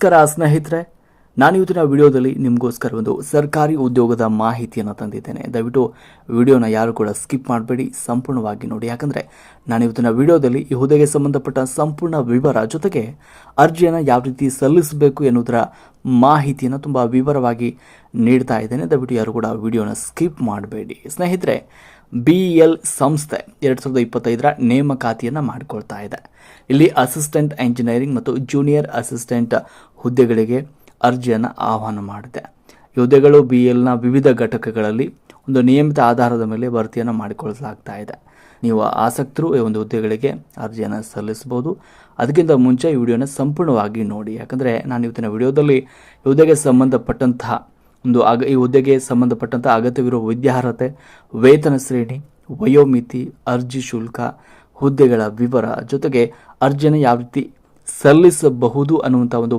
ನಮಸ್ಕಾರ ಸ್ನೇಹಿತರೆ, ನಾನು ಇವತ್ತಿನ ವಿಡಿಯೋದಲ್ಲಿ ನಿಮಗೋಸ್ಕರ ಒಂದು ಸರ್ಕಾರಿ ಉದ್ಯೋಗದ ಮಾಹಿತಿಯನ್ನು ತಂದಿದ್ದೇನೆ. ದಯವಿಟ್ಟು ವಿಡಿಯೋನ ಯಾರು ಕೂಡ ಸ್ಕಿಪ್ ಮಾಡಬೇಡಿ, ಸಂಪೂರ್ಣವಾಗಿ ನೋಡಿ. ಯಾಕಂದರೆ ನಾನು ಇವತ್ತಿನ ವಿಡಿಯೋದಲ್ಲಿ ಈ ಹುದ್ದೆಗೆ ಸಂಬಂಧಪಟ್ಟ ಸಂಪೂರ್ಣ ವಿವರ ಜೊತೆಗೆ ಅರ್ಜಿಯನ್ನು ಯಾವ ರೀತಿ ಸಲ್ಲಿಸಬೇಕು ಎನ್ನುವುದರ ಮಾಹಿತಿಯನ್ನು ತುಂಬ ವಿವರವಾಗಿ ನೀಡ್ತಾ ಇದ್ದೇನೆ. ದಯವಿಟ್ಟು ಯಾರು ಕೂಡ ವಿಡಿಯೋನ ಸ್ಕಿಪ್ ಮಾಡಬೇಡಿ. ಸ್ನೇಹಿತರೆ, BEL ಸಂಸ್ಥೆ 2025 ನೇಮಕಾತಿಯನ್ನು ಮಾಡಿಕೊಳ್ತಾ ಇದೆ. ಇಲ್ಲಿ ಅಸಿಸ್ಟೆಂಟ್ ಎಂಜಿನಿಯರಿಂಗ್ ಮತ್ತು ಜೂನಿಯರ್ ಅಸಿಸ್ಟೆಂಟ್ ಹುದ್ದೆಗಳಿಗೆ ಅರ್ಜಿಯನ್ನು ಆಹ್ವಾನ ಮಾಡಿದೆ. ಈ ಹುದ್ದೆಗಳು BELನ ವಿವಿಧ ಘಟಕಗಳಲ್ಲಿ ಒಂದು ನಿಯಮಿತ ಆಧಾರದ ಮೇಲೆ ಭರ್ತಿಯನ್ನು ಮಾಡಿಕೊಳ್ಳಲಾಗ್ತಾ ಇದೆ. ನೀವು ಆಸಕ್ತರು ಈ ಒಂದು ಹುದ್ದೆಗಳಿಗೆ ಅರ್ಜಿಯನ್ನು ಸಲ್ಲಿಸಬಹುದು. ಅದಕ್ಕಿಂತ ಮುಂಚೆ ಈ ವಿಡಿಯೋನ ಸಂಪೂರ್ಣವಾಗಿ ನೋಡಿ. ಯಾಕಂದರೆ ನಾನು ಇವತ್ತಿನ ವಿಡಿಯೋದಲ್ಲಿ ಈ ಹುದ್ದೆಗೆ ಸಂಬಂಧಪಟ್ಟಂತಹ ಈ ಹುದ್ದೆಗೆ ಸಂಬಂಧಪಟ್ಟಂಥ ಅಗತ್ಯವಿರುವ ವಿದ್ಯಾರ್ಹತೆ, ವೇತನ ಶ್ರೇಣಿ, ವಯೋಮಿತಿ, ಅರ್ಜಿ ಶುಲ್ಕ, ಹುದ್ದೆಗಳ ವಿವರ ಜೊತೆಗೆ ಅರ್ಜಿಯನ್ನು ಯಾವ ರೀತಿ ಸಲ್ಲಿಸಬಹುದು ಅನ್ನುವಂಥ ಒಂದು